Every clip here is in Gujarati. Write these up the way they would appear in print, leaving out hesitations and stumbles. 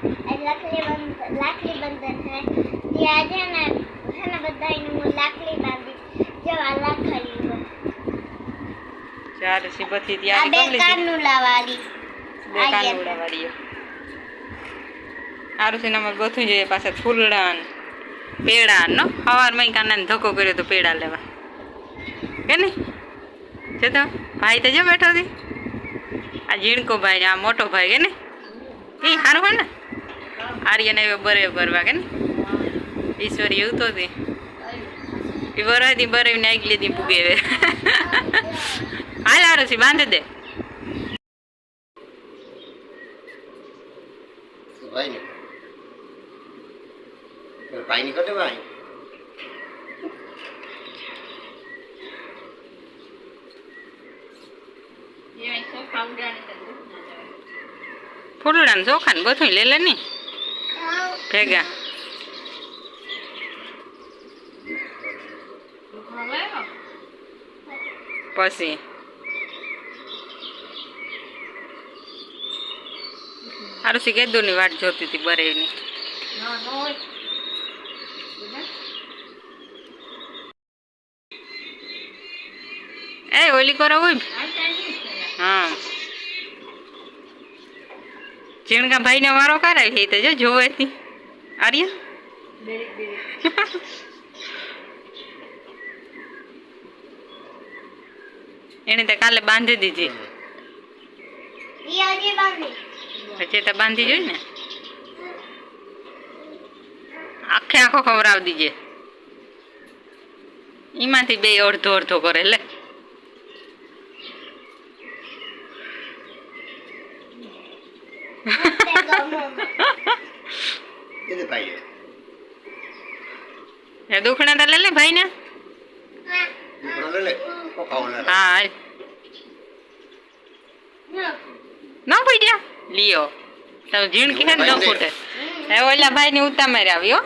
लाकड़ी बंधन है ये आज है ना બધા એનું લાકડી બાંધી જવા લાખડી ચાર સીબથી ત્યાં આ બે કાનું લાવાડી બે કાનું લાવાડી આરું છે નંબર બધું જોઈએ પાછા ફૂલડાન પેડા નો સવારમાં કાનાને ધક્કો કર્યો તો પેડા લેવા કે નહીં છે તો ભાઈ તો જો બેઠો હતી આ ઝીણકો ભાઈ ને આ મોટો ભાઈ કે નહીં એ સારું હોય ને આર્યને બરાબર વાગે ને ઈશ્વરી એવું તો હતી એ બરાતી બરાવીને આગી લીધી પૂગે હાલ હારું છે બાંધી દે ફૂલડા ને ચોખા ને બધું લે લે ની ભેગા પછી સારું સી કેદું ની વાટ જોતી હતી બરેવની એ ઓલી કરો હોય હા ઝીણકા ભાઈ ને વારો કરાવી તો જો જોવે હતી આર્ય એને તો કાલે બાંધી દીધી પછી તો બાંધી જોઈ ને આખે આખો ખવડાવી દીજે એમાંથી બે અડધો અડધો કરે લે દુખણા તો લે લે ભાઈ ને હા ન પડ્યા લિયો તો ઝીણકી છે ને ન ફૂટે હવે ઓલા ભાઈ ની ઉતા મારે આવ્યો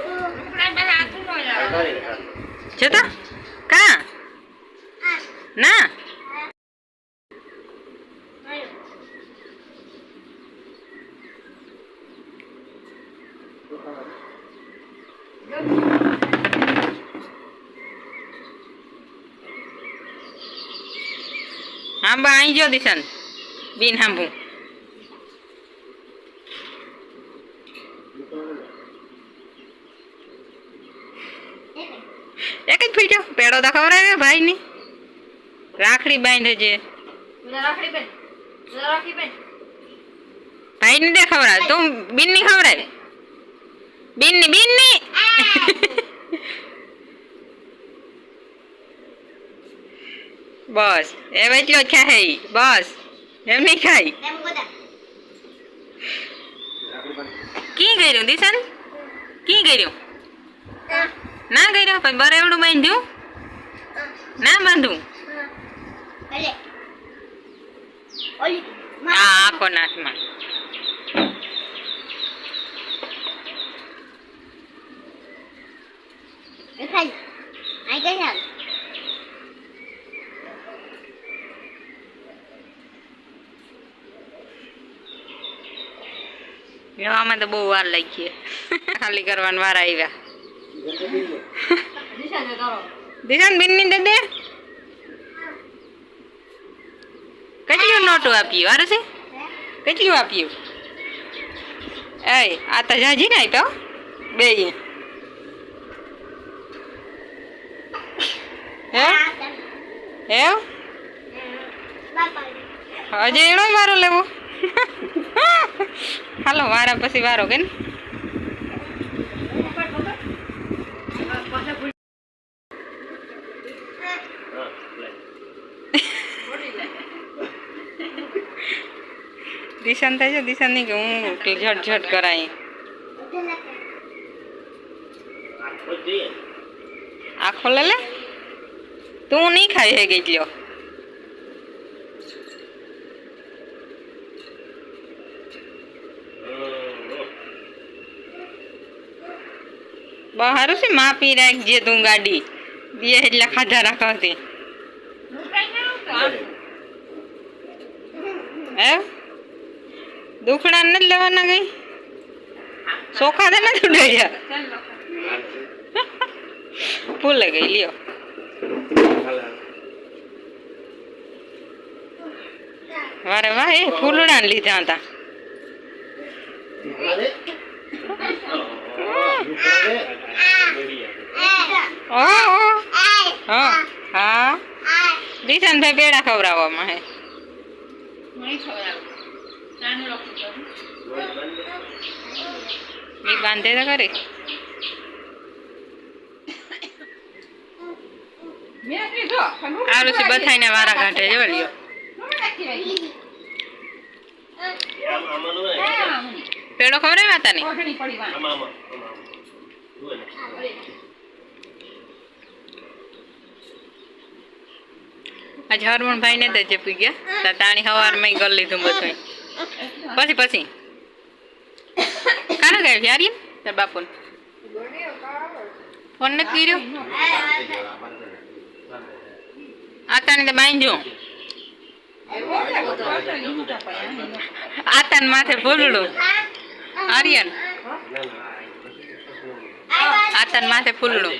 જતા કા ના આંબા અહીં જો દિશાન બિન હાંભું એક જ ફીટ્યો પેડો તો ખવડાવે ભાઈ ની રાખડી બાંધે છે ભાઈ ની દે ખવડાવે તું બિન ની ખવડાવે બિન ની બસ એમ એટલો ખાય બસ એમ નહીં ખાય કી કર્યું દિશાન કી કર્યું ના કર્યો પણ બરેવડું બાંધ્યું ના બાંધું હા આખો નાથમાં આમાં તો બહુ વાર લાગી ખાલી કરવાની વાર આવ્યા દિશાન બેન ની દે કેટલું નોટું આપ્યું અરે છે કેટલું આપ્યું એ આ તો જાજી ને આપ્યો બે હજે એનો વારો લેવો હાલો વારા પછી વારો કે ને દિશાન થાય છે દિશાન નહીં કે હું ઝટ કરાય આખો લે તું નહીં ખાઈ હે ગઈ બહાર છે માપી રાખજે તું ગાડી બે એટલે ખાધા રાખવાથી હે દુખણા નથી લેવાના કઈ ચોખા તો નથી ઉડાડ્યા ભૂલે ગઈ લ્યો વારે વાહ એ ફૂલડા લીધા હતા હા હા દિશાનભાઈ પેડા ખવડાવવામાં હે એ બાંધે તો કરી આલુ છે બધાઈને વારા કાઢે જો લ્યો પેડો ખવડાવ્યા હતા ને આજે હરમણભાઈ ને તો જપી ગયા તાણી સવારમાં કરી લીધું બધું પછી કાને ગયા વ્યારી તાર બાપુ ફોન નથી કર્યો આતાને તો બાંધ્યો આતાન માથે ફૂલડું આર્યન આતાન માથે ફૂલડું